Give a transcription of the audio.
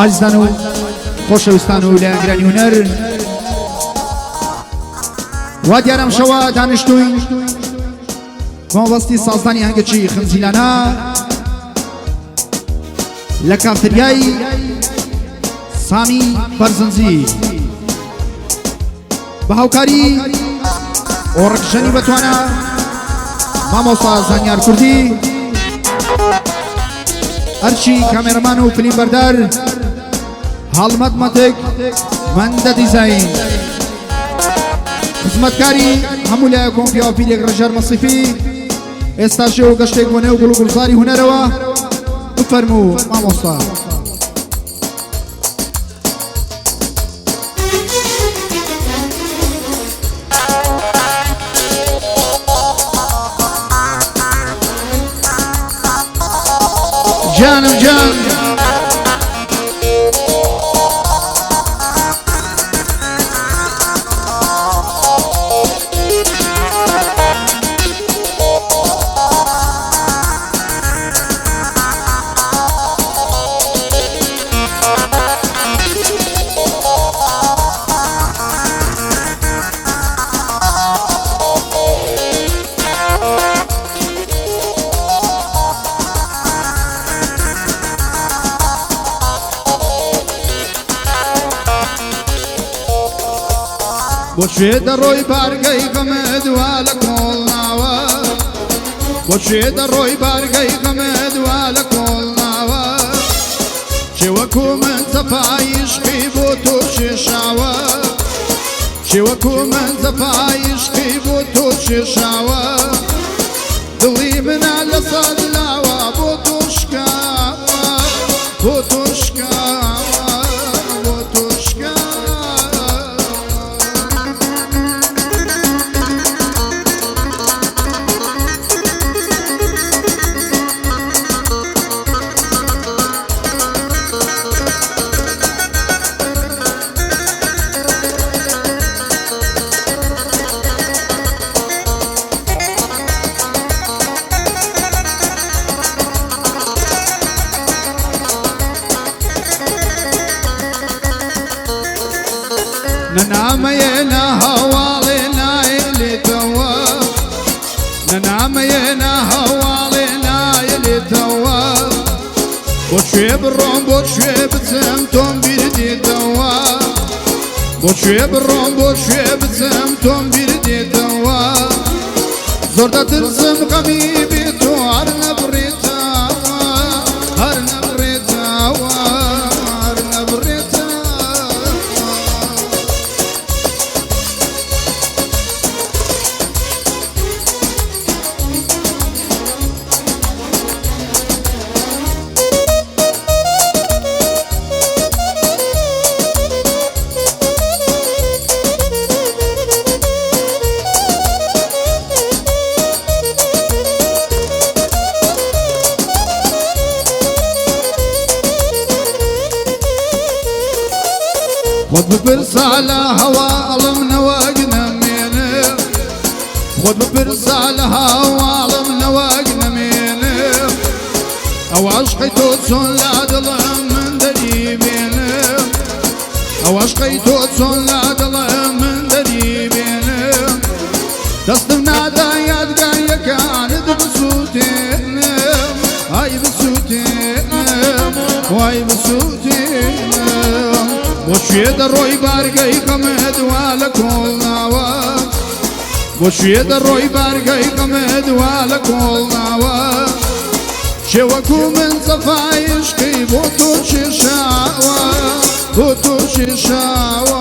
عزیزان و خۆشەویستان و لایەنگرانی هونەر وا دیارم شەوە دانیشتووین مەبەستی سازدانی هەنگەچی خنجیلانە لە کافتریای سامی بەرزنجی بە هاوکاری ئۆڕکشەنی بەتوانە مامۆستا زانیار کوردی ئەرچی کامێرەمان و فیلم بەردار هەڵمەت مەتێک مەندە دیزاین خزمەتکاری هەموو لایەکۆم پیاوەپیرێک ڕەژەر مەسیفی ئێستاشێ و گەشتێک بۆ نێو گوڵگوڵزاری هونەرەوە بفەرموو مامۆستا. جانم جان بۆچێ دەڕۆی بارگەی غەمەدوا لە کۆڵناوە بۆچێ دەڕۆی بارگەی غەمەدوا لە کۆڵناوە چێوەکو من زەپایشقی بۆ تۆ شێشاوە چێوەکو من زەپایشقی بۆ تۆ شێشاوە دڵی منە لەسەر لاوە بۆ تۆ شکاوە بۆ تۆ شکاوە بۆ تۆ شکاوە. ننامينا هوالينا اللي توا ننامينا هوالينا اللي توا بوشي بالروم بوشي بتسمتم بيردي توا بوشي بالروم بوشي بتسمتم بيردي توا زردة ترسم غمي بيتو هرنا بريتاوا هرنا بريتاوا هرنا بريتاوا. خود بپرسا لهوا علم نواقنا مينه خود بپرسا لهوا علم نواقنا مينه او عشقي توتسون لا دلم من دريبينه او عشقي توتسون لا دلم من دريبينه دستم نادا يدقى يكاند بسوتينه هاي بسوتينه واي بسوتينه بۆچێ دەڕۆی بارگەی غەمەدوا لە کۆڵناوە بۆچێ دەڕۆی بارگەی غەمەدوا لە کۆڵناوە چێوەکو من زەفایشقی بۆ تۆ شێشاوە بۆ تۆ شێشاوە.